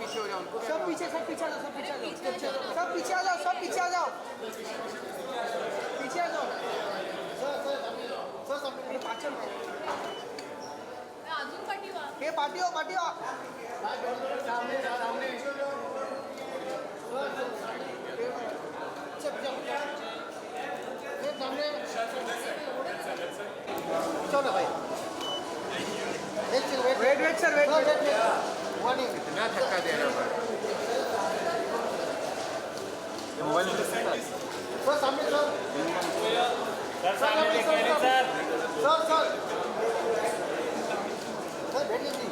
पीछे हो जाओ उनको सब पीछे आ जाओ, सब पीछे आ जाओ, सब पीछे आ जाओ, सब पीछे आ जाओ, पीछे आ जाओ। अरे पाचन अजून पाठीवा हे पाठीवा पाठीवा सामने सामने चलो भाई वेट सर वेट कितना धक्का दे रहा है मोबाइल सर सामने सर सामने देखिए नहीं सर सर बैठ लीजिए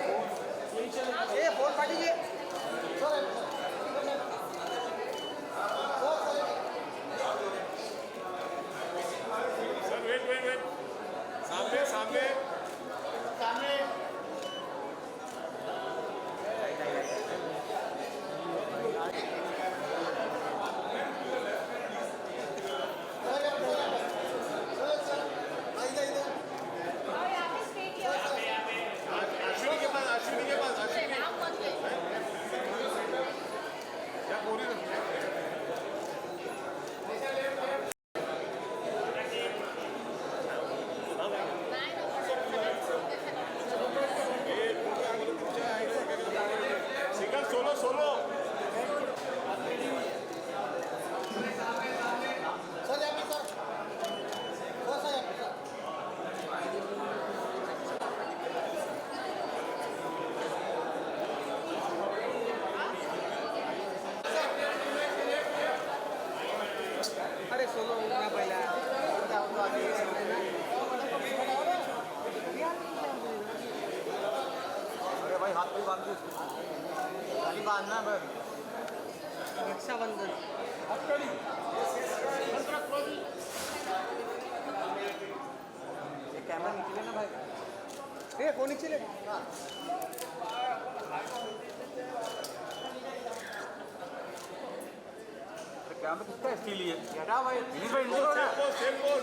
ए फोन पाठीजे सर वेट सामने सामने अश्विनी के पास क्या बोल रही है सिंगल सोलो सर यहाँ पे सर यहाँ पे सर अरे सोलो ना पहिला अरे भाई हाथ पे बांध दो खाली बांधना बस रक्षाबंधन ये कैमरा निकले ना भाई ए फोन नीचे ले कैमरा किसका स्टील है हटा भाई दिनेश भाई इनको ना सेम पोज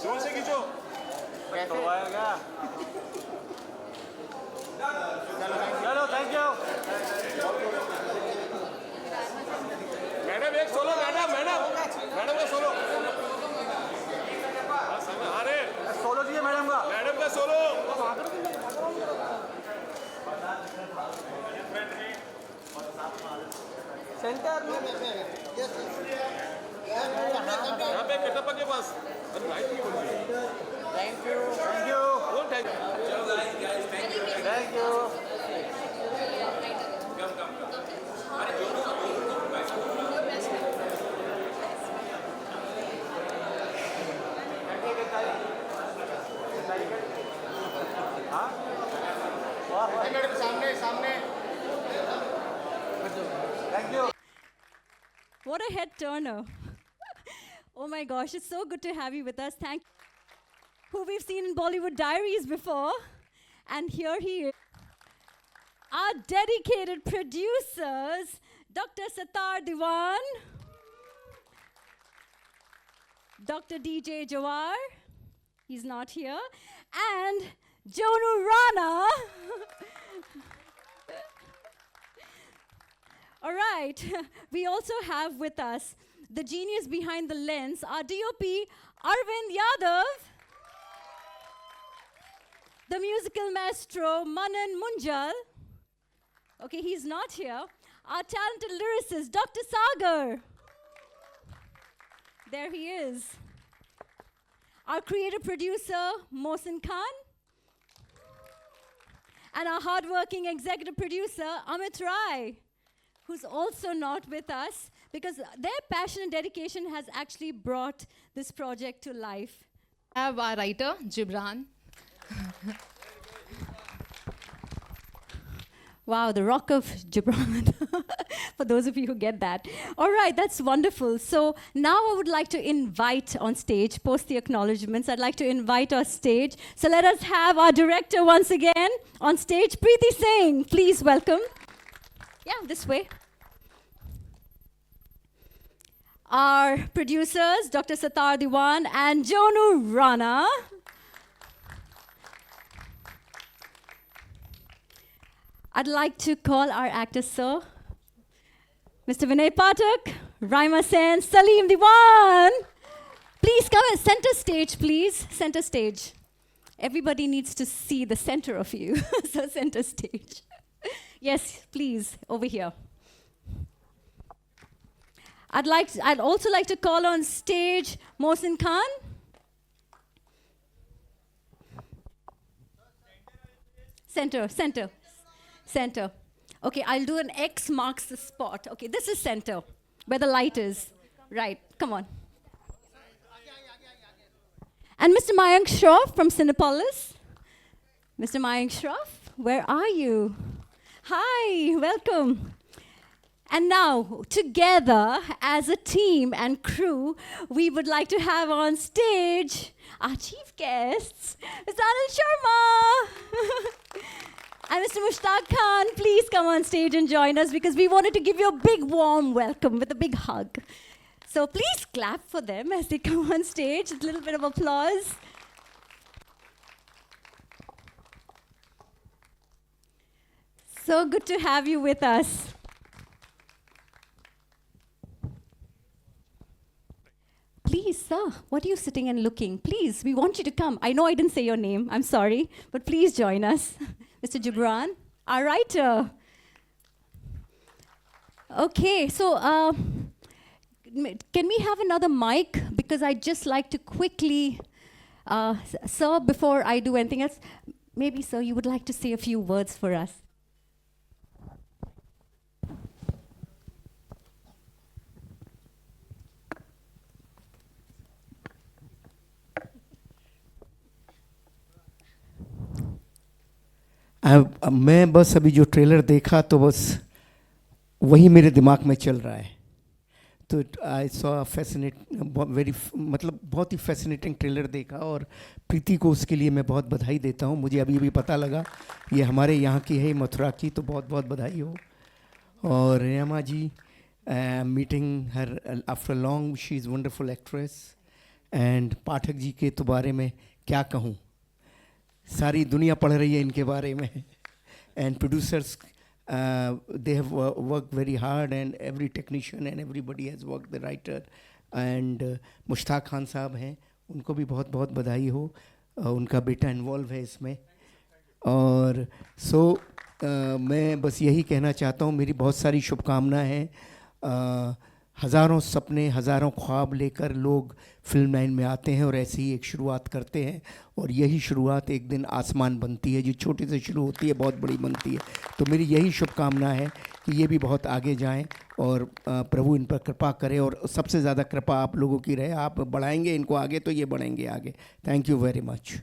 जोर से खींचो तोड़वाया क्या चलो थैंक यू मैडम एक सोलो मैडम का सोलो अरे सोलो चाहिए मैडम का मैडम का सोलो सेंटर यहाँ पे कटप्पा के पास अरे लाइट नहीं बोल रही थैंक यू कौन थैंक थैंक यू सामने thank you What a head turner. Oh my gosh, it's so good to have you with us. Thank who we've seen in Bollywood Diaries before. And here he is. Our dedicated producers, Dr. Satar Diwan, Dr. DJ Jawar, he's not here, and Jonu Rana. All right, we also have with us the genius behind the lens, our DOP, Arvind Yadav, the musical maestro, Manan Munjal. Okay, he's not here. Our talented lyricist, Dr. Sagar. There he is. Our creative producer, Mohsin Khan. And our hardworking executive producer, Amit Rai, who's also not with us because their passion and dedication has actually brought this project to life. Have our writer, Gibran. Wow, the Rock of Gibran. For those of you who get that. All right, that's wonderful. So now I would like to invite on stage, post the acknowledgements, I'd like to invite our stage. So let us have our director once again on stage, Preeti Singh. Please welcome. Yeah, this way. Our producers, Dr. Satar Diwan and Jonu Rana. I'd like to call our actors, sir. Mr. Vinay Pathak, Raima Sen, Salim Diwan. Please come at center stage, please. Center stage. Everybody needs to see the center of you. So center stage. Yes, please, over here. I'd also like to call on stage Mohsin Khan. Center, center. Center. Okay, I'll do an X marks the spot. Okay, this is center, where the light is. Right, come on. And Mr. Mayank Shroff from Cinepolis. Mr. Mayank Shroff, where are you? Hi, welcome. And now, together, as a team and crew, we would like to have on stage our chief guests, Mr. Anil Sharma. And Mr. Mushtaq Khan, please come on stage and join us because we wanted to give you a big warm welcome with a big hug. So please clap for them as they come on stage. A little bit of applause. So good to have you with us. Please, sir, what are you sitting and looking? Please, we want you to come. I know I didn't say your name. I'm sorry. But please join us. Mr. Gibran, our writer. Okay, so can we have another mic? Because I'd just like to quickly, sir, before I do anything else, maybe, sir, you would like to say a few words for us. मैं बस अभी जो trailer देखा तो बस वही मेरे दिमाग में चल रहा है तो आई सॉ फैसिनेट वेरी मतलब बहुत ही फैसिनेटिंग ट्रेलर देखा और प्रीति को उसके लिए मैं बहुत बधाई देता हूँ मुझे अभी पता लगा ये हमारे यहाँ की है मथुरा की तो बहुत बहुत बधाई हो और Rema ji meeting her after long she is wonderful actress and Pathak ji के तो बारे में क्या कहूँ सारी दुनिया पढ़ रही है इनके बारे में and producers they have worked very hard and every technician and everybody has worked the writer and Mushtaq Khan साहब हैं उनको भी बहुत बहुत बधाई हो उनका बेटा इन्वॉल्व है इसमें और मैं बस यही कहना चाहता हूँ मेरी बहुत सारी शुभकामनाएं हैं हज़ारों सपने हज़ारों ख्वाब लेकर लोग फिल्म लाइन में आते हैं और ऐसे ही एक शुरुआत करते हैं और यही शुरुआत एक दिन आसमान बनती है जो छोटे से शुरू होती है बहुत बड़ी बनती है तो मेरी यही शुभकामना है कि ये भी बहुत आगे जाएं और प्रभु इन पर कृपा करे और सबसे ज़्यादा कृपा आप लोगों की रहे आप बढ़ाएंगे इनको आगे तो ये बढ़ेंगे आगे thank you very much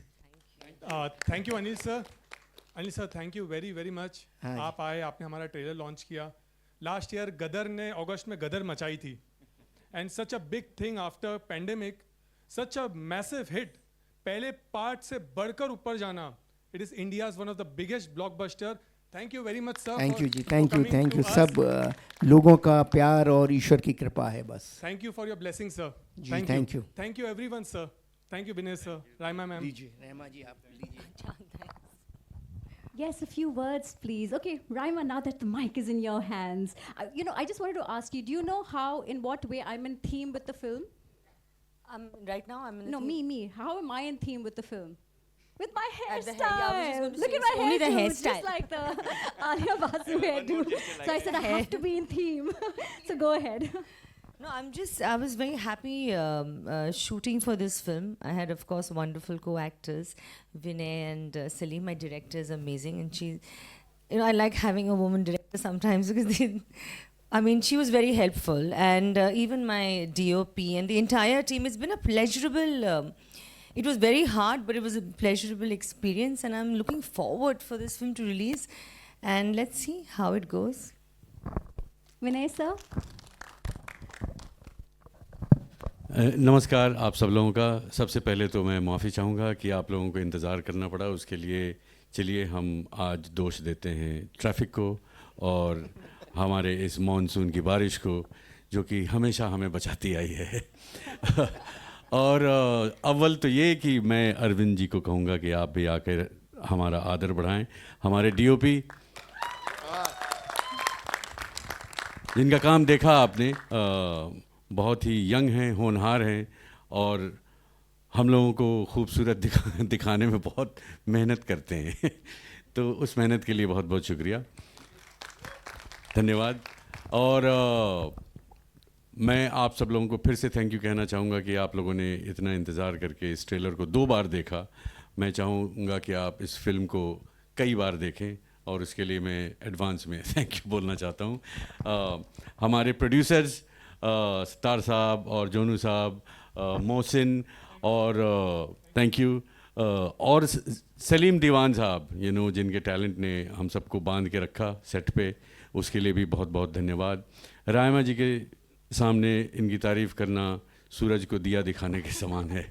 thank you Anil sir thank you very very much आप आए आपने हमारा ट्रेलर लॉन्च किया लास्ट ईयर गदर ने अगस्त में गदर मचाई थी and such a big thing after pandemic such a massive hit पहले पार्ट से बढ़कर ऊपर जाना it is India's one of the biggest blockbuster thank you very much sir thank you ji thank you सब लोगों का प्यार और ईश्वर की कृपा है बस thank you for your blessing sir thank you everyone sir thank you Vinay sir Raima ma'am लीजिए रहमा जी आप लीजिए Yes, a few words, please. Okay, Raima, now that the mic is in your hands, I just wanted to ask you, do you know in what way I'm in theme with the film? Right now, I'm in No, me. How am I in theme with the film? With my At the hairstyle. hair, yeah, I was just going to Look say, at my it's only the hairdo, hairstyle. just like the Alia Basu hairdo. So I said I have to be in theme. So go ahead. No, I was very happy shooting for this film. I had, of course, wonderful co-actors. Vinay and Salim, my director, is amazing. And she, I like having a woman director sometimes because I mean, she was very helpful, and even my DOP and the entire team. It's been a pleasurable. It was very hard, but it was a pleasurable experience, and I'm looking forward for this film to release. And let's see how it goes. Vinay sir. नमस्कार आप सब लोगों का। सबसे पहले तो मैं माफ़ी चाहूँगा कि आप लोगों को इंतज़ार करना पड़ा। उसके लिए चलिए हम आज दोष देते हैं ट्रैफिक को और हमारे इस मॉनसून की बारिश को, जो कि हमेशा हमें बचाती आई है। और अव्वल तो ये कि मैं अरविंद जी को कहूँगा कि आप भी आकर हमारा आदर बढ़ाएं। हमारे DOP जिनका काम देखा आपने, बहुत ही यंग हैं, होनहार हैं और हम लोगों को खूबसूरत दिखाने में बहुत मेहनत करते हैं। तो उस मेहनत के लिए बहुत बहुत शुक्रिया, धन्यवाद। और मैं आप सब लोगों को फिर से थैंक यू कहना चाहूँगा कि आप लोगों ने इतना इंतज़ार करके इस ट्रेलर को 2 बार देखा। मैं चाहूँगा कि आप इस फिल्म को कई बार देखें और उसके लिए मैं एडवांस में थैंक यू बोलना चाहता हूँ। हमारे प्रोड्यूसर्स सितार साहब और जोनू साहब, मोहसिन और थैंक यू, और सलीम दीवान साहब, जिनके टैलेंट ने हम सबको बांध के रखा सेट पे, उसके लिए भी बहुत बहुत धन्यवाद। रायमा जी के सामने इनकी तारीफ़ करना सूरज को दिया दिखाने के समान है।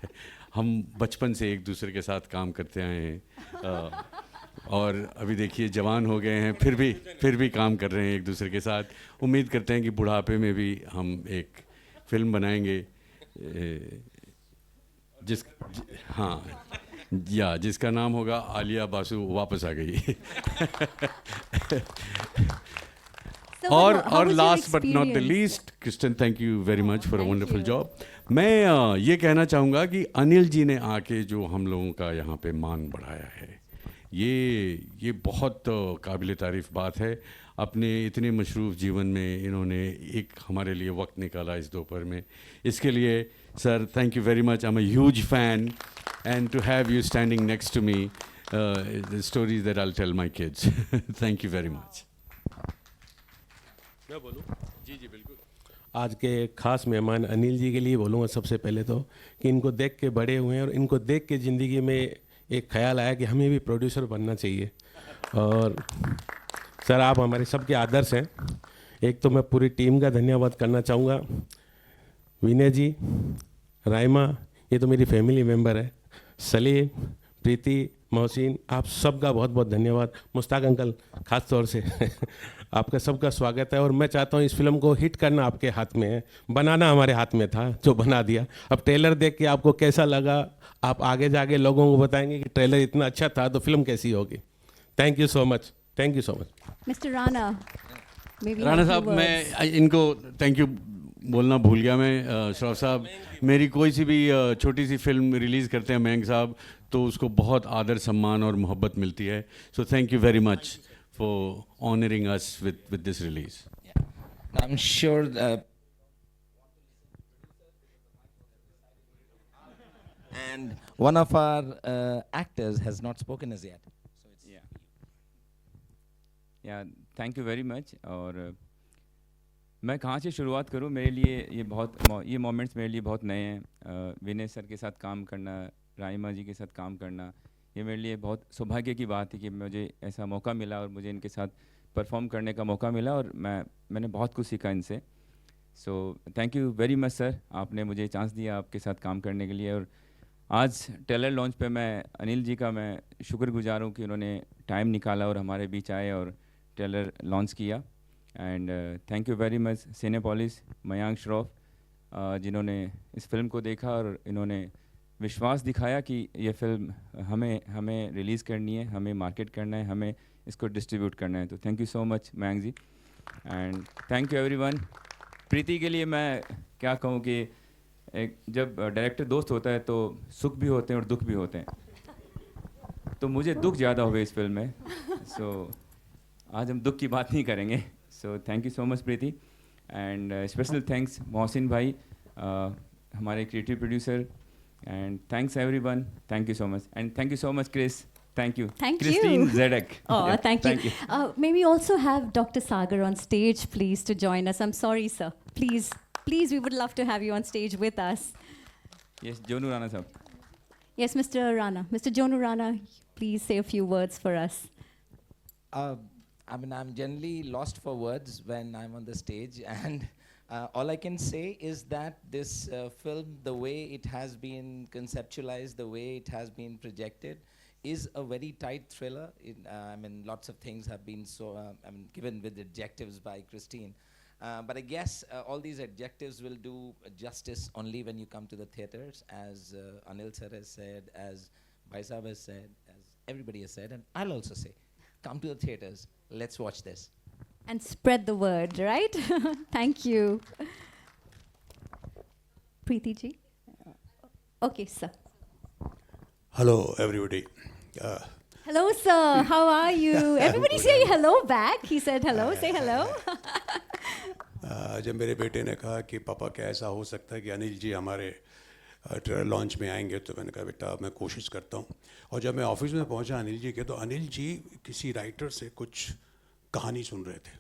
हम बचपन से एक दूसरे के साथ काम करते आए हैं और अभी देखिए जवान हो गए हैं, फिर भी काम कर रहे हैं एक दूसरे के साथ। उम्मीद करते हैं कि बुढ़ापे में भी हम एक फ़िल्म बनाएंगे जिसका नाम होगा आलिया बासु वापस आ गई। और last but not the least, Kristen, thank you very much for a wonderful job. मैं ये कहना चाहूँगा कि अनिल जी ने आके जो हम लोगों का यहाँ पे मान बढ़ाया है, ये बहुत काबिल तारीफ़ बात है। अपने इतने मशरूफ़ जीवन में इन्होंने एक हमारे लिए वक्त निकाला इस दोपहर में, इसके लिए sir thank you very much. I am a huge fan and to have you standing next to me, the stories that I will tell my kids. Thank you very much. मैं बोलूँ? जी बिल्कुल। आज के ख़ास मेहमान अनिल जी के लिए बोलूँगा सबसे पहले तो कि इनको देख के बड़े हुए हैं और इनको देख के ज़िंदगी में एक ख्याल आया कि हमें भी प्रोड्यूसर बनना चाहिए। और सर आप हमारे सबके आदर्श हैं। एक तो मैं पूरी टीम का धन्यवाद करना चाहूँगा, विनय जी, राइमा, ये तो मेरी फैमिली मेम्बर है, सलीम, प्रीति, मोहसिन, आप सबका बहुत बहुत धन्यवाद। मुश्ताक अंकल ख़ास तौर से आपका सबका स्वागत है। और मैं चाहता हूँ इस फिल्म को हिट करना आपके हाथ में है, बनाना हमारे हाथ में था, जो बना दिया। अब ट्रेलर देख के आपको कैसा लगा, आप आगे जाके लोगों को बताएंगे कि ट्रेलर इतना अच्छा था तो फिल्म कैसी होगी। Thank you so much, thank you so much. Mister Rana, Rana साहब, मैं इनको थैंक यू बोलना भूल गया। मैं श्रॉफ साहब, मेरी कोई सी भी छोटी सी फिल्म रिलीज़ करते हैं मयंक साहब, तो उसको बहुत आदर सम्मान और मोहब्बत मिलती है। सो thank you very much for honouring us with this release. I am sure and one of our actors has not spoken as yet. So it's yeah, thank you very much. और मैं कहाँ से शुरुआत करूँ? मेरे लिए ये मोमेंट्स मेरे लिए बहुत नए हैं। विनय सर के साथ काम करना, राइमा जी के साथ काम करना, ये मेरे लिए बहुत सौभाग्य की बात है कि मुझे ऐसा मौका मिला और मुझे इनके साथ परफॉर्म करने का मौका मिला और मैंने बहुत कुछ सीखा इनसे। सो thank you very much sir, आपने मुझे चांस दिया आपके साथ काम करने के लिए। और आज ट्रेलर लॉन्च पे मैं अनिल जी का मैं शुक्रगुजार हूँ कि उन्होंने टाइम निकाला और हमारे बीच आए और ट्रेलर लॉन्च किया। And thank you very much Cinepolis, Mayank Shroff, जिन्होंने इस फिल्म को देखा और इन्होंने विश्वास दिखाया कि ये फिल्म हमें रिलीज़ करनी है, हमें मार्केट करना है, हमें इसको डिस्ट्रीब्यूट करना है। तो thank you so much Mayank ji, and thank you everyone. Preeti के लिए मैं क्या कहूँ कि जब डायरेक्टर दोस्त होता है तो सुख भी होते हैं और दुख भी होते हैं, तो मुझे दुख ज़्यादा हो गए इस फिल्म में। सो आज हम दुख की बात नहीं करेंगे। So thank you so much Preeti, and special thanks Mohsin भाई, हमारे creative producer, and thanks everyone, thank you so much, and thank you so much Chris, Thank you. Thank Christine you. Zedek. Oh, Yeah, thank you. May we also have Dr. Sagar on stage, please, to join us? I'm sorry, sir. Please, please, we would love to have you on stage with us. Yes, Jonu Rana sir. Yes, Mr. Rana. Mr. Jonu Rana, please say a few words for us. I mean, I'm generally lost for words when I'm on the stage, and all I can say is that this film, the way it has been conceptualized, the way it has been projected, is a very tight thriller. I mean, lots of things have been given with adjectives by Christine. But I guess all these adjectives will do justice only when you come to the theaters, as Anil sir has said, as Bhai Sahab has said, as everybody has said, and I'll also say, come to the theaters, let's watch this. And spread the word, right? Thank you. Preeti ji? Okay, sir. Hello, everybody. Hello, sir. How are you? Everybody say hello back. He said hello. Say hello. जब मेरे बेटे ने कहा कि पापा क्या ऐसा हो सकता है कि अनिल जी हमारे ट्रेलर लॉन्च में आएंगे, तो मैंने कहा बेटा मैं कोशिश करता हूँ. और जब मैं ऑफिस में पहुँचा अनिल जी के, तो अनिल जी किसी राइटर से कुछ कहानी सुन रहे थे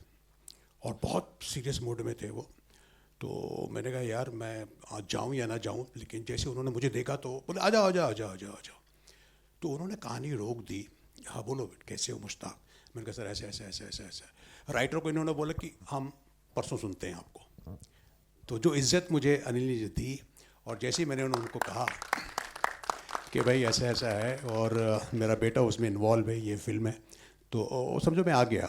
और बहुत सीरियस मूड में थे वो. तो मैंने कहा यार मैं आज जाऊँ या ना जाऊँ, लेकिन जैसे उन्होंने मुझे देखा तो बोले आ जाओ आ जाओ आ जाओ आ जाओ आ जाओ. तो उन्होंने कहानी रोक दी. हाँ बोलो कैसे हो मुश्ताक. मैंने कहा सर ऐसे ऐसे ऐसे ऐसे ऐसे. राइटर को इन्होंने बोला कि हम परसों सुनते हैं आपको. तो जो इज़्ज़त मुझे अनिल ने दी, और जैसे ही मैंने उनको कहा कि भाई ऐसा ऐसा है और मेरा बेटा उसमें इन्वॉल्व है, ये फिल्म है, तो समझो मैं आ गया.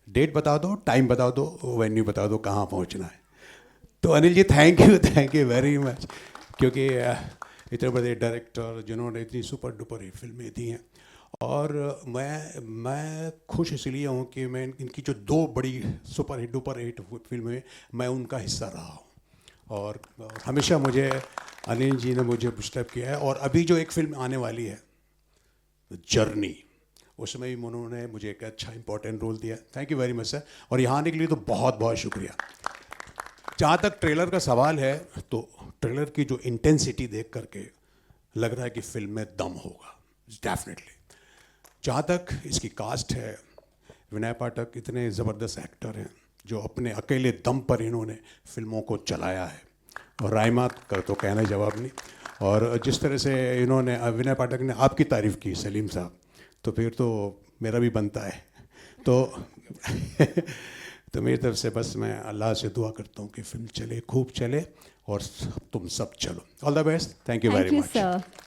डेट बता दो, टाइम बता दो, वेन्यू बता दो, कहाँ पहुँचना है. तो Anil ji thank you very much, क्योंकि इतने बड़े डायरेक्टर जिन्होंने इतनी सुपर डुपर हिट फिल्में दी हैं. और मैं खुश इसलिए हूँ कि मैं इनकी जो दो बड़ी सुपर हिट डुपर हिट फिल्में, मैं उनका हिस्सा रहा हूँ. और हमेशा मुझे अनिल जी ने मुझे पुशअप किया है. और अभी जो एक फिल्म आने वाली है जर्नी, उसमें भी उन्होंने मुझे एक अच्छा इंपॉर्टेंट रोल दिया. Thank you very much sir. और यहाँ आने के लिए तो बहुत बहुत शुक्रिया. जहाँ तक ट्रेलर का सवाल है, तो ट्रेलर की जो इंटेंसिटी देख करके लग रहा है कि फिल्म में दम होगा, डेफिनेटली. जहाँ तक इसकी कास्ट है, विनय पाठक इतने ज़बरदस्त एक्टर हैं जो अपने अकेले दम पर इन्होंने फिल्मों को चलाया है. और रायमा का तो कहना जवाब नहीं. और जिस तरह से इन्होंने विनय पाठक ने आपकी तारीफ़ की सलीम साहब, तो फिर तो मेरा भी बनता है. तो मेरी तरफ से बस मैं अल्लाह से दुआ करता हूँ कि फिल्म चले, खूब चले, और तुम सब चलो. All the best. Thank you very much. Thank you, sir.